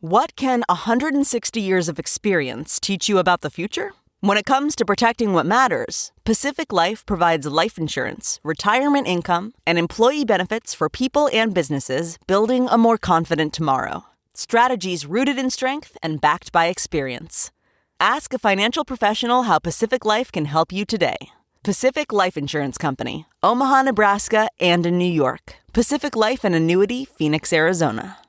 What can 160 years of experience teach you about the future? When it comes to protecting what matters, Pacific Life provides life insurance, retirement income, and employee benefits for people and businesses building a more confident tomorrow. Strategies rooted in strength and backed by experience. Ask a financial professional how Pacific Life can help you today. Pacific Life Insurance Company, Omaha, Nebraska, and in New York. Pacific Life and Annuity, Phoenix, Arizona.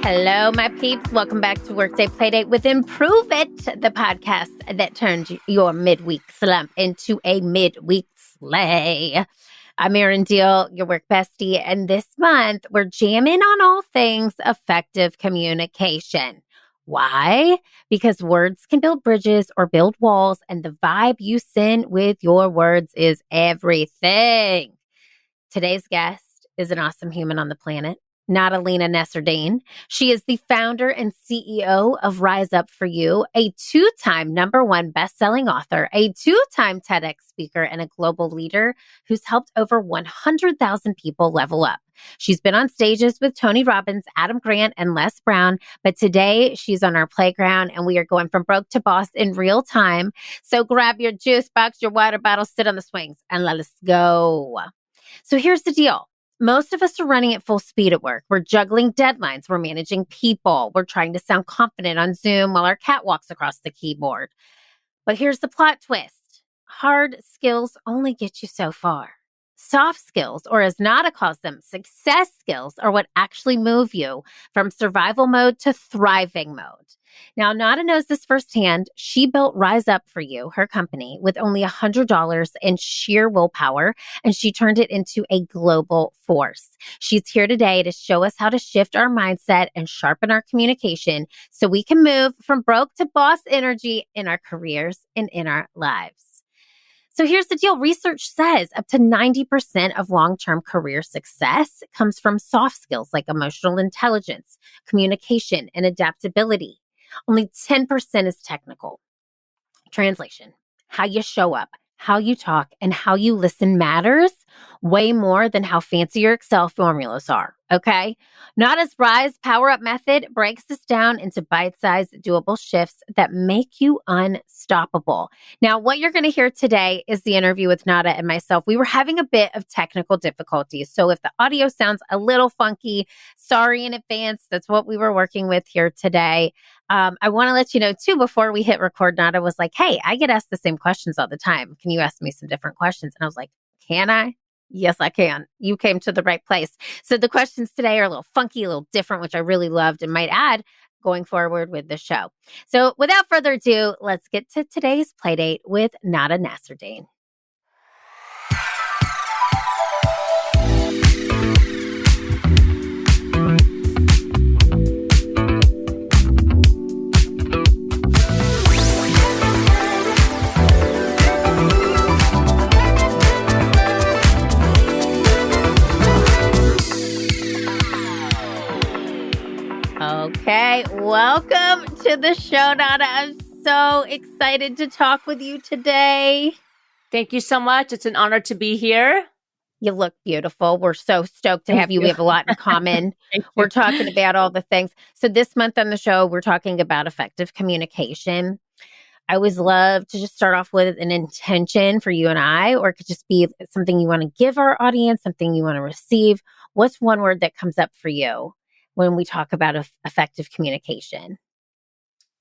Hello, my peeps. Welcome back to Workday Playdate with Improve It, the podcast that turns your midweek slump into a midweek slay. I'm Erin, your work bestie, and this month we're jamming on all things effective communication. Why? Because words can build bridges or build walls, and the vibe you send with your words is everything. Today's guest is an awesome human on the planet. Nada Nasserdeen. She is the founder and CEO of Rise Up For You, a 2-time #1 best-selling author, a 2-time TEDx speaker, and a global leader who's helped over 100,000 people level up. She's been on stages with Tony Robbins, Adam Grant, and Les Brown, but today she's on our playground and we are going from broke to boss in real time. So grab your juice box, your water bottle, sit on the swings, and let us go. So here's the deal. Most of us are running at full speed at work. We're juggling deadlines. We're managing people. We're trying to sound confident on Zoom while our cat walks across the keyboard. But here's the plot twist. Hard skills only get you so far. Soft skills, or as Nada calls them, success skills, are what actually move you from survival mode to thriving mode. Now, Nada knows this firsthand. She built Rise Up For You, her company, with only $100 in sheer willpower, and she turned it into a global force. She's here today to show us how to shift our mindset and sharpen our communication so we can move from broke to boss energy in our careers and in our lives. So here's the deal. Research says up to 90% of long-term career success comes from soft skills like emotional intelligence, communication, and adaptability. Only 10% is technical. Translation: how you show up, how you talk, and how you listen matters way more than how fancy your Excel formulas are, okay? Nada's Rise Power Up method breaks this down into bite-sized, doable shifts that make you unstoppable. Now, what you're going to hear today is the interview with Nada and myself. We were having a bit of technical difficulties, so if the audio sounds a little funky, sorry in advance. That's what we were working with here today. I want to let you know, too, before we hit record, Nada was like, hey, I get asked the same questions all the time. Can you ask me some different questions? And I was like, can I? Yes, I can. You came to the right place. So the questions today are a little funky, a little different, which I really loved and might add going forward with the show. So without further ado, let's get to today's Playdate with Nada Nasserdeen. Okay, welcome to the show, Nada. I'm so excited to talk with you today. Thank you so much. It's an honor to be here. You look beautiful. We're so stoked to have you. We have a lot in common. We're talking about all the things. So this month on the show, we're talking about effective communication. I always love to just start off with an intention for you and I, or it could just be something you want to give our audience, something you want to receive. What's one word that comes up for you when we talk about effective communication?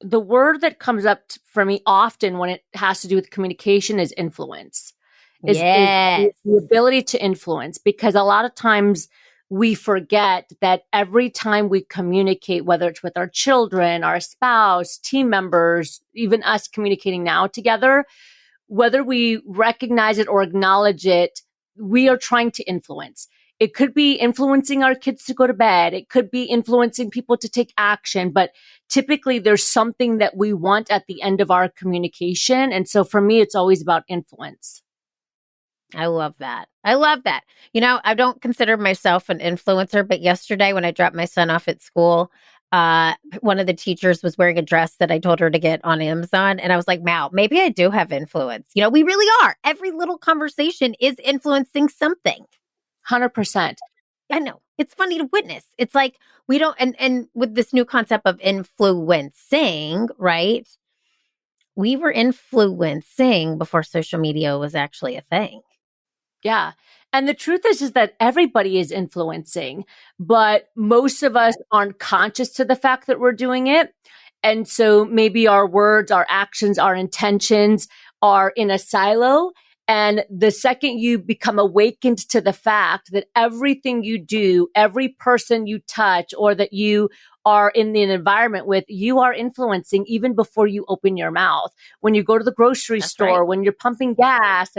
The word that comes up for me often when it has to do with communication is influence. Is the ability to influence, because a lot of times we forget that every time we communicate, whether it's with our children, our spouse, team members, even us communicating now together, whether we recognize it or acknowledge it, we are trying to influence. It could be influencing our kids to go to bed. It could be influencing people to take action. But typically there's something that we want at the end of our communication. And so for me, it's always about influence. I love that. I love that. You know, I don't consider myself an influencer, but yesterday when I dropped my son off at school, one of the teachers was wearing a dress that I told her to get on Amazon. And I was like, wow, maybe I do have influence. You know, we really are. Every little conversation is influencing something. 100%. I know. It's funny to witness. It's like we don't, and with this new concept of influencing, right? We were influencing before social media was actually a thing. Yeah. And the truth is that everybody is influencing, but most of us aren't conscious to the fact that we're doing it. And so maybe our words, our actions, our intentions are in a silo. And the second you become awakened to the fact that everything you do, every person you touch, or that you are in an environment with, you are influencing even before you open your mouth. When you go to the grocery store, right. when you're pumping gas,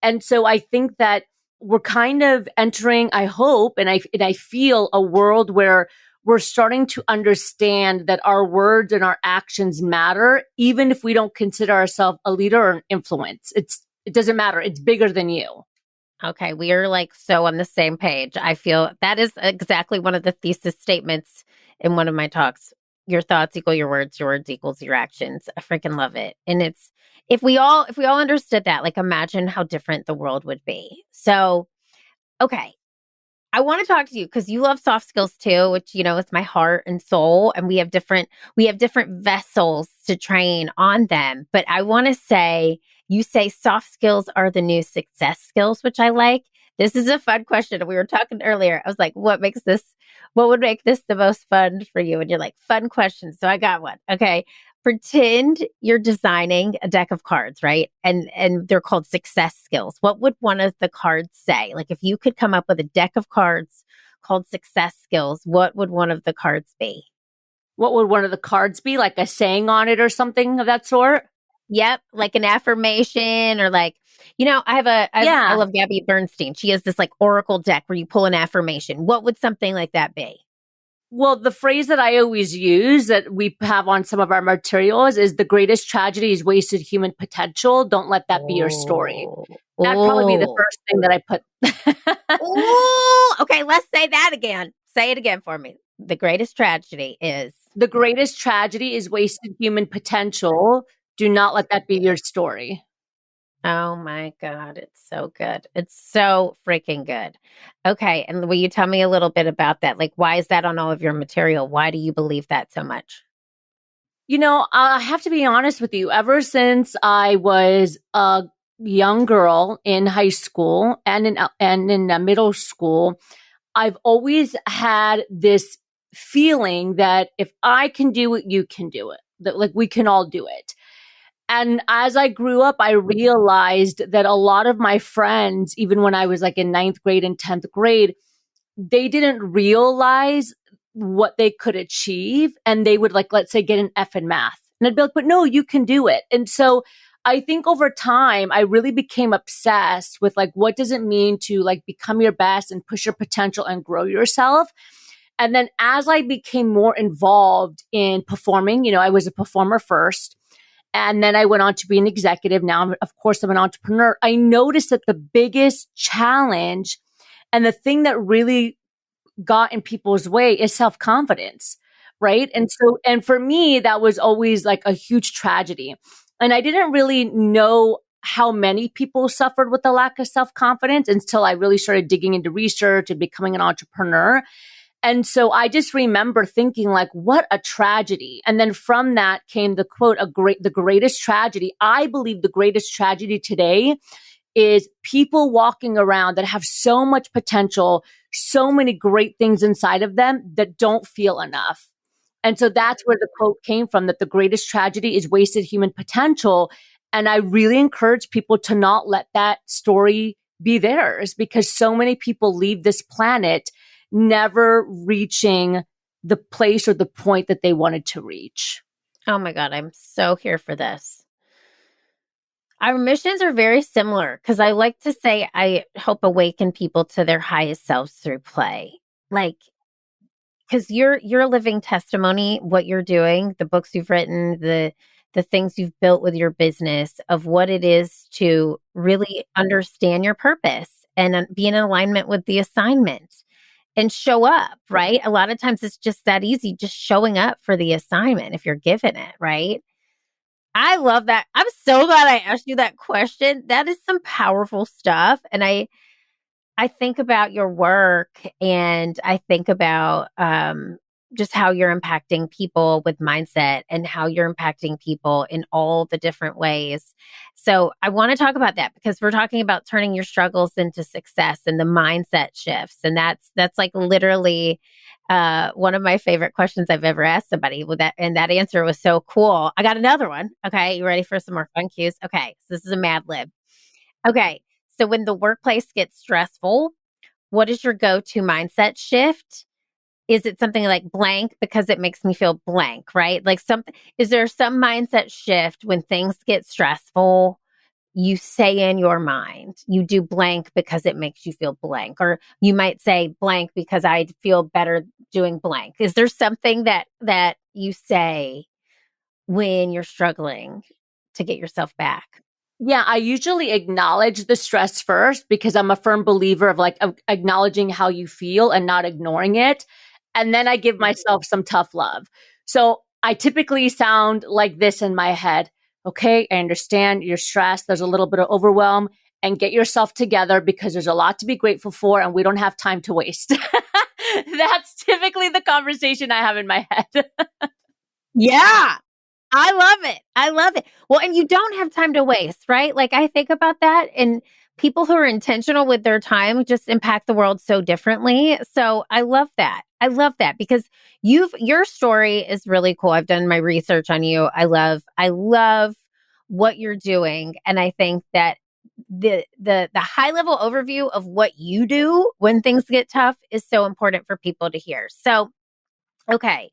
and so I think that we're kind of entering, I hope, and I feel a world where we're starting to understand that our words and our actions matter, even if we don't consider ourselves a leader or an influence. It doesn't matter. It's bigger than you. Okay, we are like so on the same page. I feel that is exactly one of the thesis statements in one of my talks. Your thoughts equal your words equals your actions. I freaking love it. And it's if we all understood that, like imagine how different the world would be. So, okay. I want to talk to you because you love soft skills too, which you know is my heart and soul, and we have different vessels to train on them. But I want to say, you say soft skills are the new success skills, which I like. This is a fun question. We were talking earlier. I was like, what would make this the most fun for you? And you're like, fun questions. So I got one. Okay. Pretend you're designing a deck of cards, right? And they're called success skills. What would one of the cards say? Like if you could come up with a deck of cards called success skills, what would one of the cards be? What would one of the cards be? Like a saying on it or something of that sort? Yep, like an affirmation or like, you know, I love Gabby Bernstein. She has this like oracle deck where you pull an affirmation. What would something like that be? Well, the phrase that I always use that we have on some of our materials is the greatest tragedy is wasted human potential. Don't let that be your story. That'd probably be the first thing that I put. Oh, okay. Let's say that again. Say it again for me. The greatest tragedy is wasted human potential. Do not let that be your story. Oh my God. It's so good. It's so freaking good. Okay. And will you tell me a little bit about that? Like, why is that on all of your material? Why do you believe that so much? You know, I have to be honest with you. Ever since I was a young girl in high school and in middle school, I've always had this feeling that if I can do it, you can do it. That like we can all do it. And as I grew up, I realized that a lot of my friends, even when I was like in 9th grade and 10th grade, they didn't realize what they could achieve. And they would like, let's say, get an F in math. And I'd be like, but no, you can do it. And so I think over time, I really became obsessed with like, what does it mean to like become your best and push your potential and grow yourself? And then as I became more involved in performing, you know, I was a performer first. And then I went on to be an executive. Now, of course, I'm an entrepreneur. I noticed that the biggest challenge and the thing that really got in people's way is self-confidence, right? And for me, that was always like a huge tragedy. And I didn't really know how many people suffered with the lack of self-confidence until I really started digging into research and becoming an entrepreneur. And so I just remember thinking like, what a tragedy. And then from that came the quote, the greatest tragedy. I believe the greatest tragedy today is people walking around that have so much potential, so many great things inside of them that don't feel enough. And so that's where the quote came from, that the greatest tragedy is wasted human potential. And I really encourage people to not let that story be theirs, because so many people leave this planet never reaching the place or the point that they wanted to reach. Oh my God, I'm so here for this. Our missions are very similar because I like to say I help awaken people to their highest selves through play. Like, because you're a living testimony, what you're doing, the books you've written, the the things you've built with your business, of what it is to really understand your purpose and be in alignment with the assignment and show up, right? A lot of times it's just that easy, just showing up for the assignment if you're given it, right? I love that. I'm so glad I asked you that question. That is some powerful stuff. And I think about your work, and I think about just how you're impacting people with mindset and how you're impacting people in all the different ways. So I want to talk about that, because we're talking about turning your struggles into success and the mindset shifts. And that's like literally one of my favorite questions I've ever asked somebody with that. And that answer was so cool. I got another one. Okay. You ready for some more fun cues? Okay. So this is a Mad Lib. Okay. So when the workplace gets stressful, what is your go-to mindset shift? Is it something like blank because it makes me feel blank, right? Like is there some mindset shift when things get stressful? You say in your mind, you do blank because it makes you feel blank, or you might say blank because I feel better doing blank. Is there something that you say when you're struggling to get yourself back? Yeah, I usually acknowledge the stress first, because I'm a firm believer of acknowledging how you feel and not ignoring it. And then I give myself some tough love. So I typically sound like this in my head. Okay, I understand you're stressed. There's a little bit of overwhelm, and get yourself together, because there's a lot to be grateful for and we don't have time to waste. That's typically the conversation I have in my head. Yeah. I love it. I love it. Well, and you don't have time to waste, right? Like, I think about that, and people who are intentional with their time just impact the world so differently. So I love that. I love that, because your story is really cool. I've done my research on you. I love what you're doing. And I think that the high level overview of what you do when things get tough is so important for people to hear. So, okay.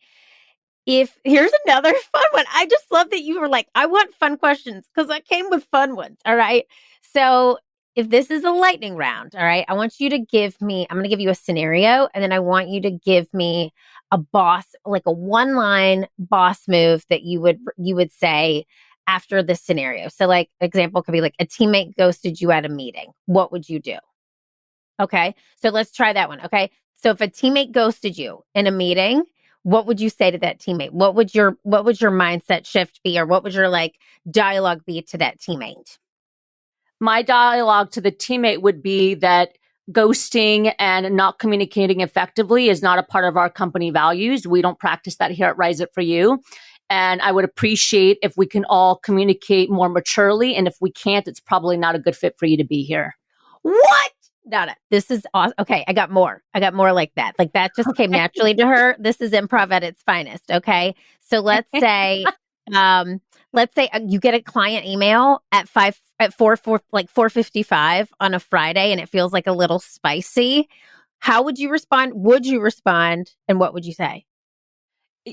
Here's another fun one. I just love that you were like, I want fun questions, because I came with fun ones. All right. So if this is a lightning round, all right, I want you to I'm going to give you a scenario, and then I want you to give me a boss, like a one-line boss move that you would say after this scenario. So like, example could be like, a teammate ghosted you at a meeting. What would you do? Okay. So let's try that one. Okay. So if a teammate ghosted you in a meeting, what would you say to that teammate? What would your mindset shift be, or what would your dialogue be to that teammate? My dialogue to the teammate would be that ghosting and not communicating effectively is not a part of our company values. We don't practice that here at Rise It For You. And I would appreciate if we can all communicate more maturely. And if we can't, it's probably not a good fit for you to be here. What? Nada. This is awesome. Okay, I got more like that. Like, that just came naturally to her. This is improv at its finest. Okay, so let's say you get a client email at 4:55 on a Friday, and it feels like a little spicy. How would you respond? Would you respond? And what would you say?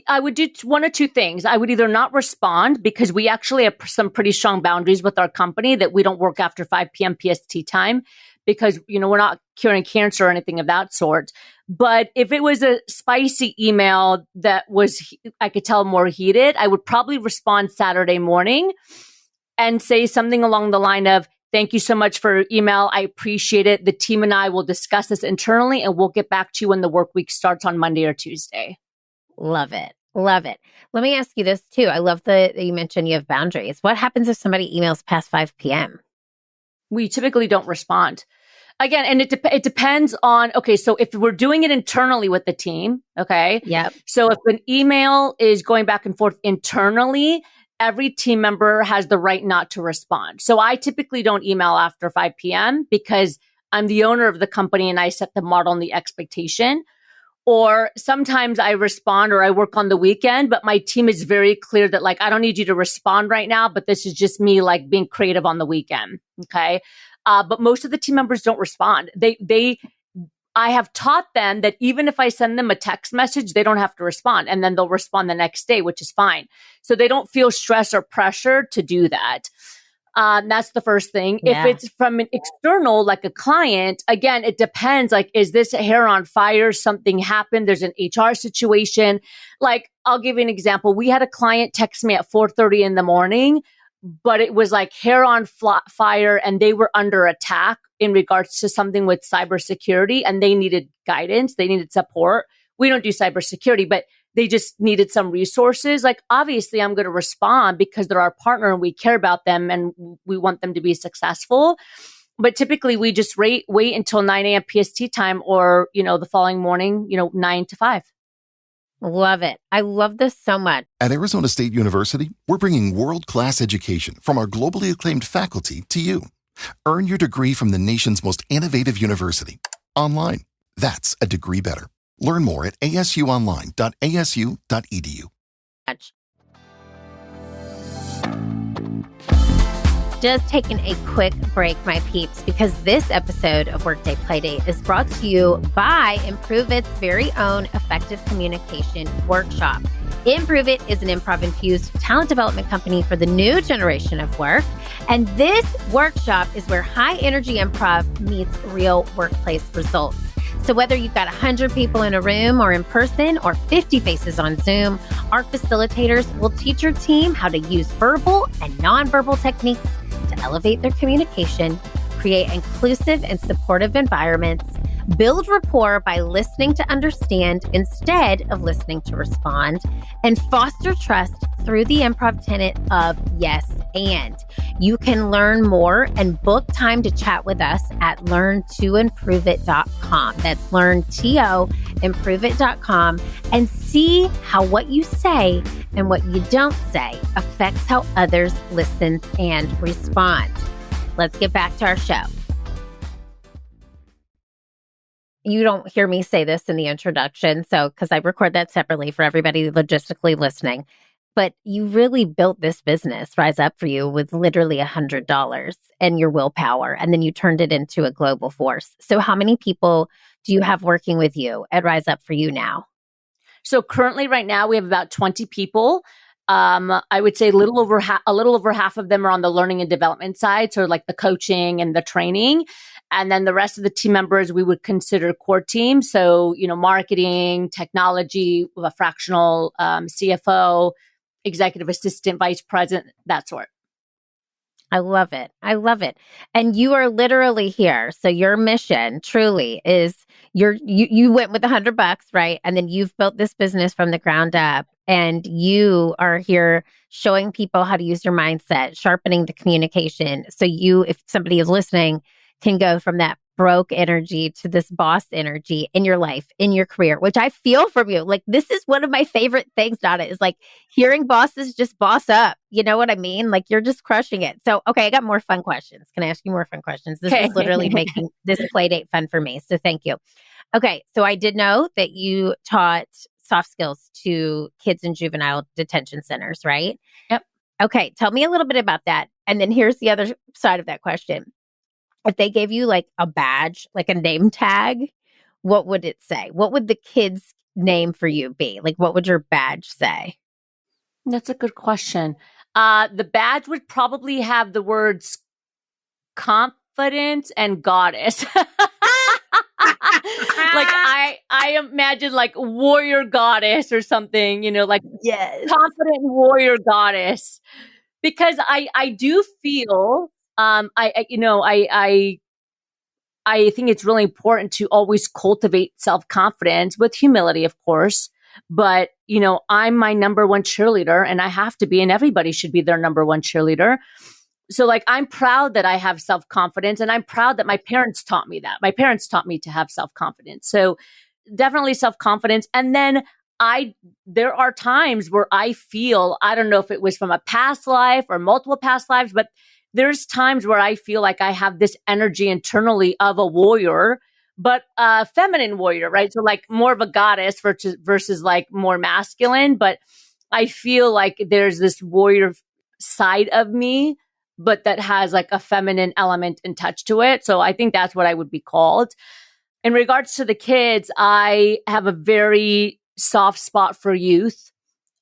I would do one or two things. I would either not respond, because we actually have some pretty strong boundaries with our company that we don't work after 5 p.m. PST time, because, we're not curing cancer or anything of that sort. But if it was a spicy email that was, I could tell, more heated, I would probably respond Saturday morning and say something along the line of, thank you so much for your email. I appreciate it. The team and I will discuss this internally, and we'll get back to you when the work week starts on Monday or Tuesday. Love it. Love it. Let me ask you this too. I love that you mentioned you have boundaries. What happens if somebody emails past 5 p.m.? We typically don't respond. Again, and it depends on, okay, so if we're doing it internally with the team, okay? Yep. So if an email is going back and forth internally, every team member has the right not to respond. So I typically don't email after 5 p.m. because I'm the owner of the company and I set the model and the expectation. Or sometimes I respond or I work on the weekend, but my team is very clear that I don't need you to respond right now, but this is just me being creative on the weekend. Okay. But most of the team members don't respond. I have taught them that even if I send them a text message, they don't have to respond, and then they'll respond the next day, which is fine. So they don't feel stress or pressure to do that. That's the first thing. Yeah. If it's from an external, like a client, again, it depends. Like, is this a hair on fire? Something happened. There's an HR situation. Like, I'll give you an example. We had a client text me at 4:30 in the morning, but it was like hair on fire, and they were under attack in regards to something with cybersecurity, and they needed guidance. They needed support. We don't do cybersecurity, but they just needed some resources. Like, obviously, I'm going to respond because they're our partner and we care about them and we want them to be successful. But typically, we just wait until 9 a.m. PST time, or, the following morning, 9 to 5. Love it. I love this so much. At Arizona State University, we're bringing world-class education from our globally acclaimed faculty to you. Earn your degree from the nation's most innovative university. Online. That's a degree better. Learn more at asuonline.asu.edu. Just taking a quick break, my peeps, because this episode of Workday Playdate is brought to you by Improve It's very own effective communication workshop. Improve It is an improv-infused talent development company for the new generation of work. And this workshop is where high-energy improv meets real workplace results. So whether you've got 100 people in a room or in person or 50 faces on Zoom, our facilitators will teach your team how to use verbal and nonverbal techniques to elevate their communication, create inclusive and supportive environments, build rapport by listening to understand instead of listening to respond, and foster trust through the improv tenet of yes and. You can learn more and book time to chat with us at learntoimproveit.com. That's learntoimproveit.com, and see how what you say and what you don't say affects how others listen and respond. Let's get back to our show. You don't hear me say this in the introduction, so because I record that separately for everybody logistically listening. But you really built this business, Rise Up For You, with literally $100 and your willpower, and then you turned it into a global force. So how many people do you have working with you at Rise Up For You now? So currently, right now, we have about 20 people. I would say a little over half of them are on the learning and development side, so like the coaching and the training. And then the rest of the team members we would consider core team. So, marketing, technology, a fractional CFO, executive assistant, vice president, that sort. I love it. I love it. And you are literally here. So your mission truly is you went with $100, right? And then you've built this business from the ground up, and you are here showing people how to use your mindset, sharpening the communication. So if somebody is listening, can go from that broke energy to this boss energy in your life, in your career, which I feel from you. Like, this is one of my favorite things, Nada, is like hearing bosses just boss up. You know what I mean? Like, you're just crushing it. So, okay, I got more fun questions. Can I ask you more fun questions? This is literally making this play date fun for me. So thank you. Okay, so I did know that you taught soft skills to kids in juvenile detention centers, right? Yep. Okay, tell me a little bit about that. And then here's the other side of that question. If they gave you like a badge, like a name tag, what would it say? What would the kids' name for you be? Like, what would your badge say? That's a good question. The badge would probably have the words confidence and goddess. Like, I imagine like warrior goddess or something, like yes, confident warrior goddess, because I do feel I think it's really important to always cultivate self-confidence with humility, of course. But, I'm my number one cheerleader, and I have to be, and everybody should be their number one cheerleader. So like, I'm proud that I have self-confidence, and I'm proud that my parents taught me that. My parents taught me to have self-confidence. So definitely self-confidence. And then there are times where I feel, I don't know if it was from a past life or multiple past lives, but there's times where I feel like I have this energy internally of a warrior, but a feminine warrior, right? So like more of a goddess versus like more masculine. But I feel like there's this warrior side of me, but that has like a feminine element and touch to it. So I think that's what I would be called. In regards to the kids, I have a very soft spot for youth.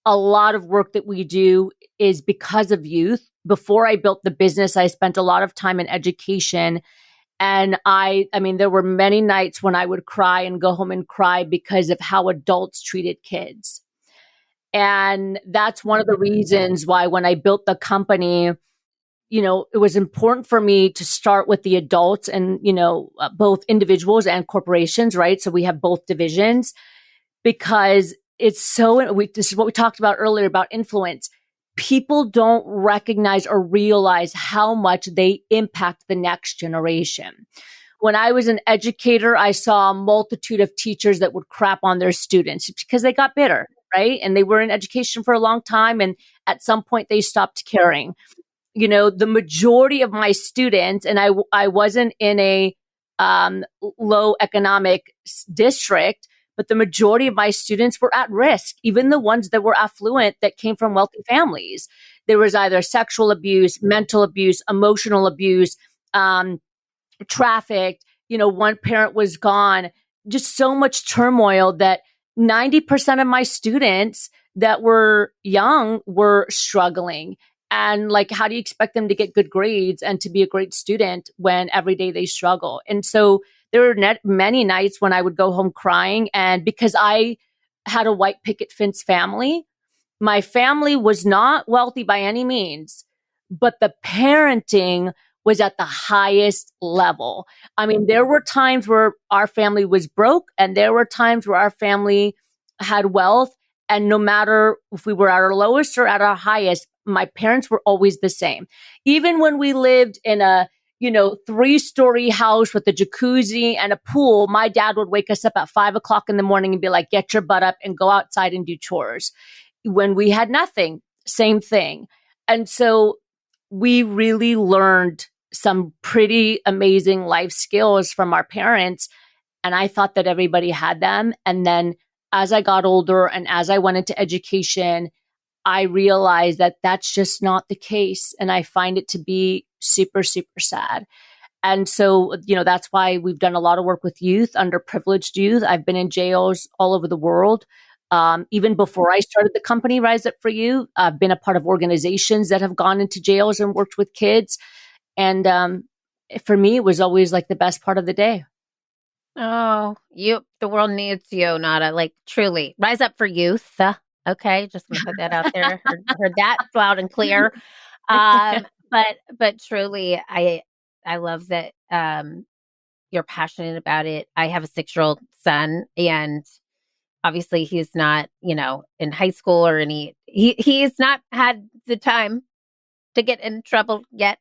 A lot of work that we do is because of youth. Before I built the business, I spent a lot of time in education. And I mean, there were many nights when I would cry and go home and cry because of how adults treated kids. And that's one of the reasons why when I built the company, it was important for me to start with the adults and, both individuals and corporations, right? So we have both divisions because this is what we talked about earlier about influence. People don't recognize or realize how much they impact the next generation. When I was an educator, I saw a multitude of teachers that would crap on their students because they got bitter, right? And they were in education for a long time. And at some point they stopped caring. The majority of my students, and I wasn't in a low economic district, but the majority of my students were at risk, even the ones that were affluent that came from wealthy families. There was either sexual abuse, mental abuse, emotional abuse, trafficked. One parent was gone, just so much turmoil that 90% of my students that were young were struggling. And how do you expect them to get good grades and to be a great student when every day they struggle? And so there were many nights when I would go home crying. And because I had a white picket fence family, my family was not wealthy by any means, but the parenting was at the highest level. I mean, there were times where our family was broke and there were times where our family had wealth. And no matter if we were at our lowest or at our highest, my parents were always the same. Even when we lived in a 3-story house with a jacuzzi and a pool, my dad would wake us up at 5:00 in the morning and be like, get your butt up and go outside and do chores. When we had nothing, same thing. And so we really learned some pretty amazing life skills from our parents. And I thought that everybody had them. And then as I got older and as I went into education, I realized that that's just not the case. And I find it to be super, super sad. And so, that's why we've done a lot of work with youth, underprivileged youth. I've been in jails all over the world. Even before I started the company, Rise Up For You, I've been a part of organizations that have gone into jails and worked with kids. And for me, it was always the best part of the day. Oh, the world needs you, Nada, truly. Rise up for youth. Okay, just gonna put that out there. Heard that loud and clear. But truly, I love that you're passionate about it. I have a 6-year-old son, and obviously he's not, in high school or he's not had the time to get in trouble yet.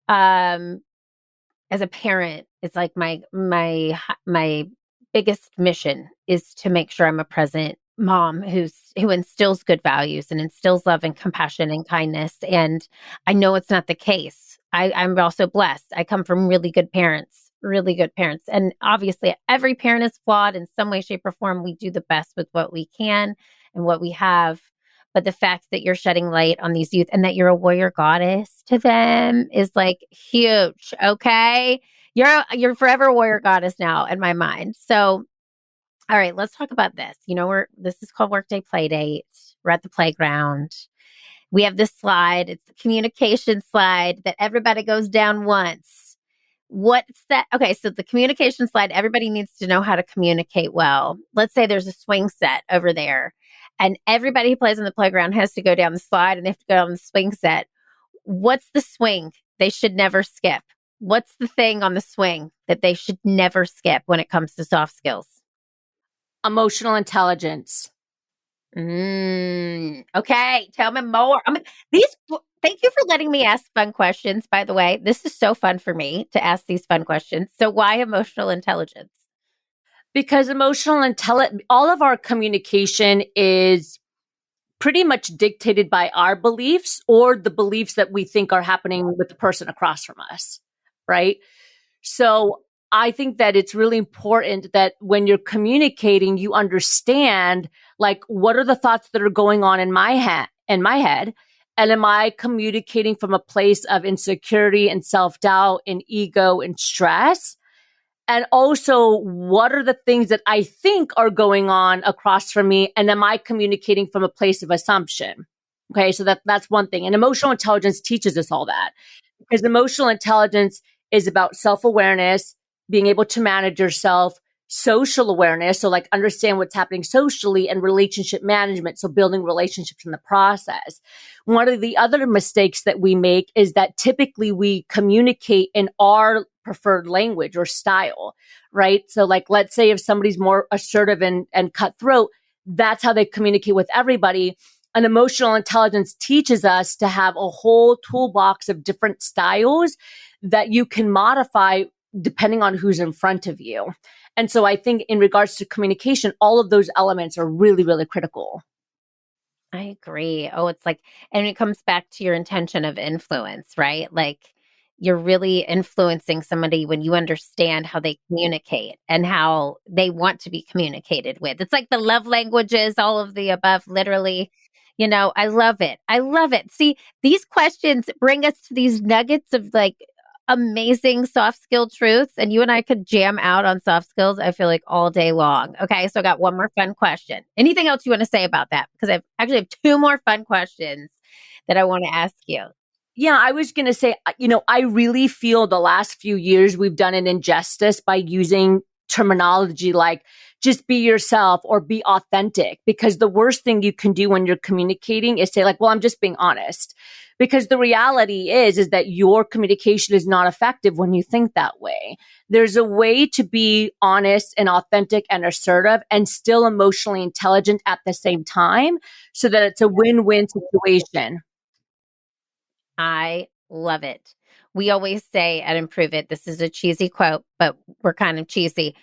As a parent, it's my biggest mission is to make sure I'm a present mom who instills good values and instills love and compassion and kindness. And I know it's not the case. I'm also blessed. I come from really good parents. And obviously every parent is flawed in some way, shape, or form. We do the best with what we can and what we have. But the fact that you're shedding light on these youth and that you're a warrior goddess to them is huge. Okay. You're forever a warrior goddess now in my mind. So, all right, let's talk about this. This is called Workday Playdate. We're at the playground. We have this slide. It's the communication slide that everybody goes down once. What's that? Okay, so the communication slide, everybody needs to know how to communicate well. Let's say there's a swing set over there, and everybody who plays on the playground has to go down the slide and they have to go on the swing set. What's the swing they should never skip? What's the thing on the swing that they should never skip when it comes to soft skills? Emotional intelligence. Okay, tell me more. Thank you for letting me ask fun questions, by the way. This is so fun for me to ask these fun questions. So why emotional intelligence? Because all of our communication is pretty much dictated by our beliefs or the beliefs that we think are happening with the person across from us, right? So I think that it's really important that when you're communicating, you understand what are the thoughts that are going on in my head, and am I communicating from a place of insecurity and self-doubt and ego and stress? And also, what are the things that I think are going on across from me? And am I communicating from a place of assumption? Okay. So that's one thing. And emotional intelligence teaches us all that, because emotional intelligence is about self-awareness, being able to manage yourself, social awareness. So like understand what's happening socially, and relationship management. So building relationships in the process. One of the other mistakes that we make is that typically we communicate in our preferred language or style, right? So like, let's say if somebody's more assertive and cutthroat, that's how they communicate with everybody. And emotional intelligence teaches us to have a whole toolbox of different styles that you can modify depending on who's in front of you. And so I think in regards to communication, all of those elements are really, really critical. I agree. Oh, it's like, and it comes back to your intention of influence, right? Like you're really influencing somebody when you understand how they communicate and how they want to be communicated with. It's like the love languages, all of the above, literally. I love it. I love it. See, these questions bring us to these nuggets of like amazing soft skill truths. And you and I could jam out on soft skills, I feel like, all day long. Okay. So I got one more fun question. Anything else you want to say about that? Because I actually have two more fun questions that I want to ask you. Yeah, I was going to say, I really feel the last few years we've done an injustice by using terminology like just be yourself or be authentic, because the worst thing you can do when you're communicating is say like, well, I'm just being honest, because the reality is that your communication is not effective when you think that way. There's a way to be honest and authentic and assertive and still emotionally intelligent at the same time, so that it's a win-win situation. I love it. We always say at Improve It, this is a cheesy quote, but we're kind of cheesy.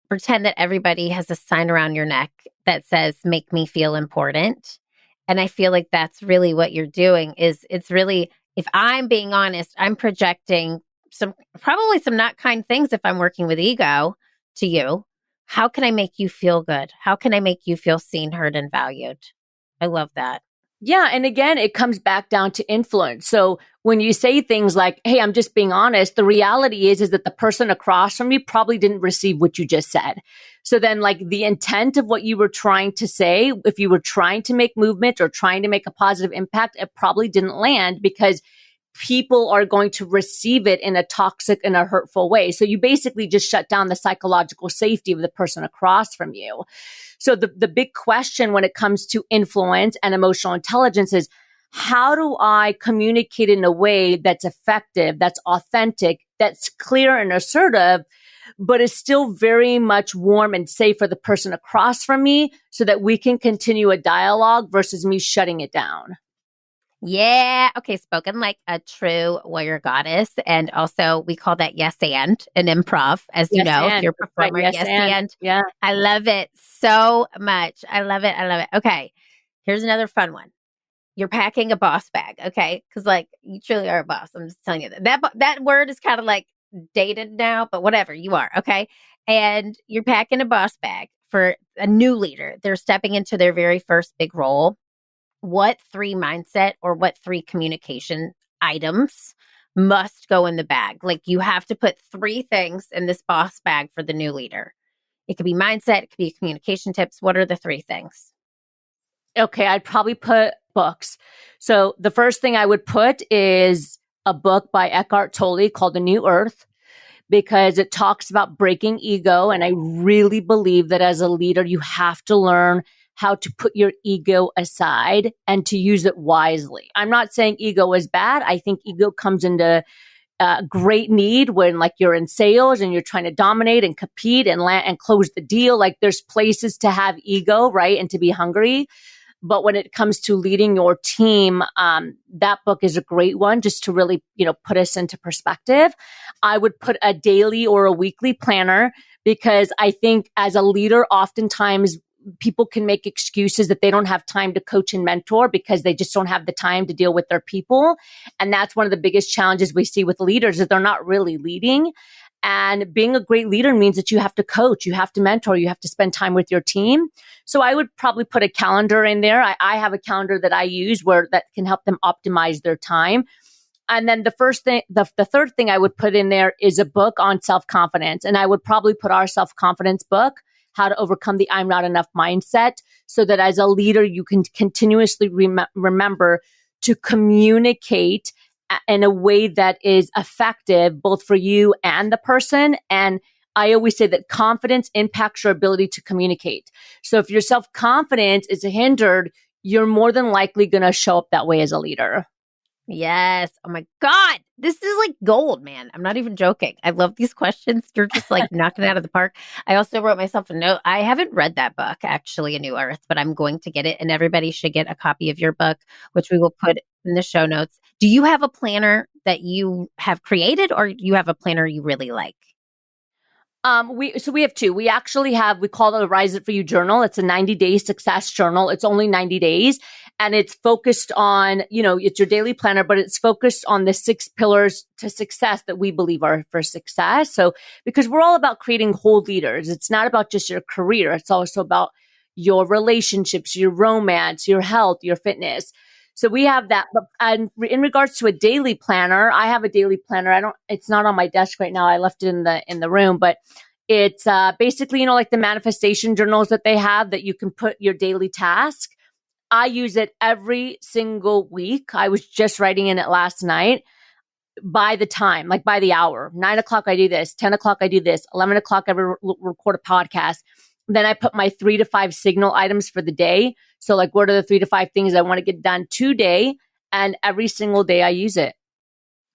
Pretend that everybody has a sign around your neck that says, make me feel important. And I feel like that's really what you're doing. Is it's really, if I'm being honest, I'm projecting probably some not kind things if I'm working with ego to you. How can I make you feel good? How can I make you feel seen, heard, and valued? I love that. Yeah. And again, it comes back down to influence. So when you say things like, hey, I'm just being honest, the reality is that the person across from you probably didn't receive what you just said. So then like the intent of what you were trying to say, if you were trying to make movement or trying to make a positive impact, it probably didn't land, because people are going to receive it in a toxic and a hurtful way. So you basically just shut down the psychological safety of the person across from you. So the big question when it comes to influence and emotional intelligence is, how do I communicate in a way that's effective, that's authentic, that's clear and assertive, but is still very much warm and safe for the person across from me, so that we can continue a dialogue versus me shutting it down? Yeah. Okay. Spoken like a true warrior goddess. And also we call that yes and in improv, as you know, if you're a performer. Right, yes and. Yeah. I love it so much. I love it. I love it. Okay. Here's another fun one. You're packing a boss bag. Okay. Cause like you truly are a boss. I'm just telling you that word is kind of like dated now, but whatever, you are. Okay. And you're packing a boss bag for a new leader. They're stepping into their very first big role. What 3 mindset or what 3 communication items must go in the bag? Like you have to put 3 things in this boss bag for the new leader. It could be mindset, it could be communication tips. What are the 3 things? Okay, I'd probably put books. So the first thing I would put is a book by Eckhart Tolle called The New Earth, because it talks about breaking ego. And I really believe that as a leader, you have to learn how to put your ego aside and to use it wisely. I'm not saying ego is bad. I think ego comes into great need when like you're in sales and you're trying to dominate and compete and land and close the deal. Like there's places to have ego, right? And to be hungry. But when it comes to leading your team, that book is a great one just to really, put us into perspective. I would put a daily or a weekly planner, because I think as a leader, oftentimes people can make excuses that they don't have time to coach and mentor because they just don't have the time to deal with their people. And that's one of the biggest challenges we see with leaders, is they're not really leading. And being a great leader means that you have to coach, you have to mentor, you have to spend time with your team. So I would probably put a calendar in there. I have a calendar that I use that can help them optimize their time. And then the third thing I would put in there is a book on self-confidence. And I would probably put our self-confidence book how to overcome the I'm not enough mindset so that as a leader, you can continuously remember to communicate in a way that is effective, both for you and the person. And I always say that confidence impacts your ability to communicate. So if your self-confidence is hindered, you're more than likely going to show up that way as a leader. Yes. Oh my God. This is like gold, man. I'm not even joking. I love these questions. You're just like knocking it out of the park. I also wrote myself a note. I haven't read that book, actually, A New Earth, but I'm going to get it. And everybody should get a copy of your book, which we will put in the show notes. Do you have a planner that you have created, or you have a planner you really like? We have two. We call it a Rise Up For You journal. It's a 90-day success journal. It's only 90 days and it's focused on, it's your daily planner, but it's focused on the 6 pillars to success that we believe are for success. So, because we're all about creating whole leaders, it's not about just your career. It's also about your relationships, your romance, your health, your fitness. So we have that. And in regards to a daily planner, I have a daily planner. It's not on my desk right now. I left it in the room, but it's basically, like the manifestation journals that they have that you can put your daily task. I use it every single week. I was just writing in it last night by the time, like by the hour. 9 o'clock, I do this. 10 o'clock, I do this. 11 o'clock, I record a podcast. Then I put my 3 to 5 signal items for the day. So like, what are the 3 to 5 things I want to get done today? And every single day I use it.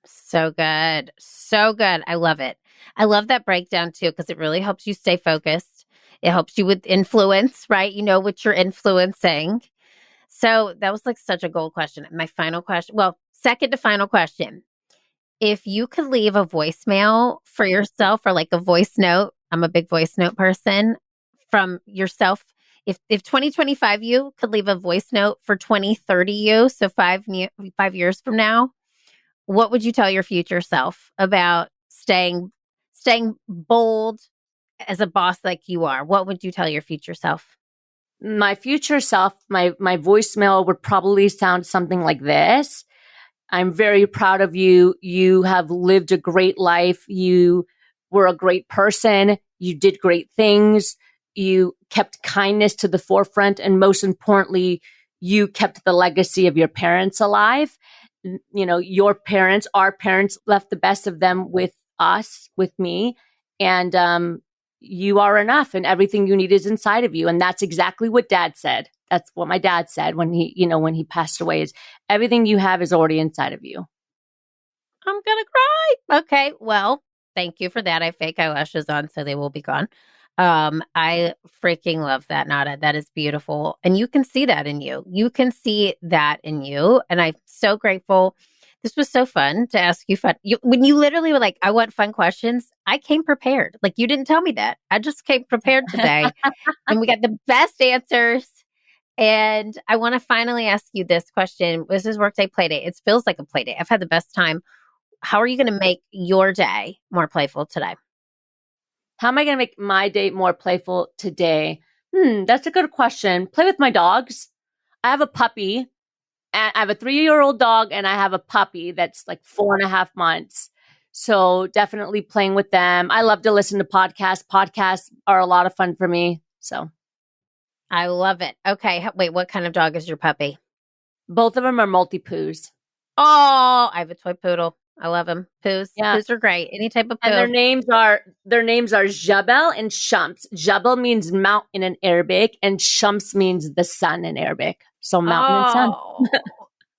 So good. So good. I love it. I love that breakdown too, because it really helps you stay focused. It helps you with influence, right? You know what you're influencing. So that was like such a gold question. My final question, second to final question. If you could leave a voicemail for yourself or like a voice note, I'm a big voice note person, from yourself, if 2025 you could leave a voice note for 2030 you, so 5 years from now, what would you tell your future self about staying bold as a boss like you are? What would you tell your future self? My future self, my voicemail would probably sound something like this. I'm very proud of you. You have lived a great life. You were a great person. You did great things. You kept kindness to the forefront. And most importantly, you kept the legacy of your parents alive. Your parents, our parents, left the best of them with us, with me. And you are enough, and everything you need is inside of you. And that's exactly what Dad said. That's what my dad said when he passed away, is everything you have is already inside of you. I'm going to cry. Okay. Well, thank you for that. I have fake eyelashes on, so they will be gone. I freaking love that, Nada. That is beautiful. And you can see that in you. You can see that in you. And I'm so grateful. This was so fun to ask you when you literally were like, I want fun questions. I came prepared. Like, you didn't tell me that. I just came prepared today. And we got the best answers. And I want to finally ask you this question. This is Workday Playdate. It feels like a playdate. I've had the best time. How are you going to make your day more playful today? How am I going to make my day more playful today? That's a good question. Play with my dogs. I have a puppy. And I have a 3-year-old dog, and I have a puppy that's like 4.5 months. So definitely playing with them. I love to listen to podcasts. Podcasts are a lot of fun for me. So I love it. Okay. Wait, what kind of dog is your puppy? Both of them are multi-poos. Oh, I have a toy poodle. I love them. Poos. Yeah. Poos are great. Any type of poo. And their names are Jabal and Shams. Jabal means mountain in Arabic, and Shams means the sun in Arabic. So mountain and sun.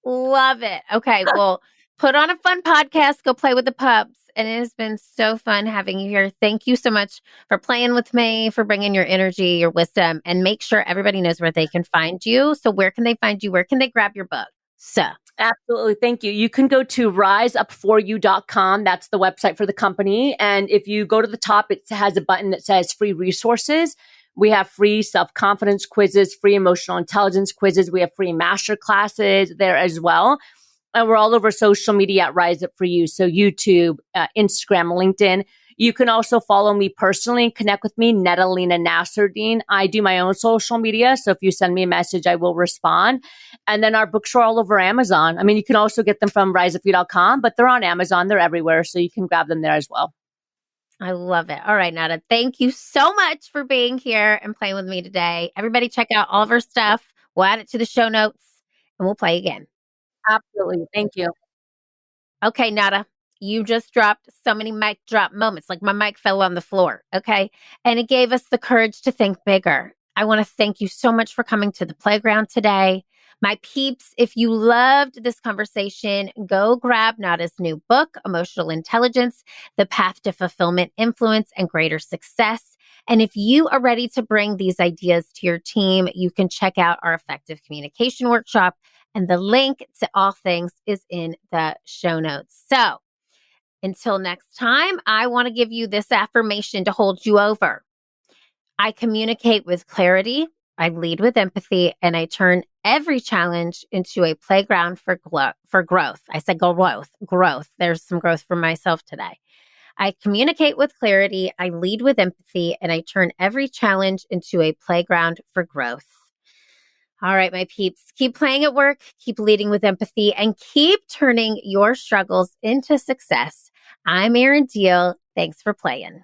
Love it. Okay. Well, put on a fun podcast. Go play with the pups. And it has been so fun having you here. Thank you so much for playing with me, for bringing your energy, your wisdom, and make sure everybody knows where they can find you. So where can they find you? Where can they grab your book? Absolutely. Thank you. You can go to riseupforyou.com. That's the website for the company. And if you go to the top, it has a button that says free resources. We have free self-confidence quizzes, free emotional intelligence quizzes. We have free masterclasses there as well. And we're all over social media at Rise Up For You. So YouTube, Instagram, LinkedIn. You can also follow me personally and connect with me, Nada Nasserdeen. I do my own social media. So if you send me a message, I will respond. And then our books are all over Amazon. I mean, you can also get them from riseupforyou.com, but they're on Amazon. They're everywhere. So you can grab them there as well. I love it. All right, Nada, thank you so much for being here and playing with me today. Everybody check out all of our stuff. We'll add it to the show notes and we'll play again. Absolutely. Thank you. Okay, Nada, you just dropped so many mic drop moments. Like my mic fell on the floor. Okay. And it gave us the courage to think bigger. I want to thank you so much for coming to the playground today. My peeps, if you loved this conversation, go grab Nada's new book, Emotional Intelligence, The Path to Fulfillment, Influence, and Greater Success. And if you are ready to bring these ideas to your team, you can check out our effective communication workshop. And the link to all things is in the show notes. So until next time, I want to give you this affirmation to hold you over. I communicate with clarity, I lead with empathy, and I turn every challenge into a playground for growth. I said growth. There's some growth for myself today. I communicate with clarity, I lead with empathy, and I turn every challenge into a playground for growth. All right, my peeps, keep playing at work, keep leading with empathy, and keep turning your struggles into success. I'm Erin Deal. Thanks for playing.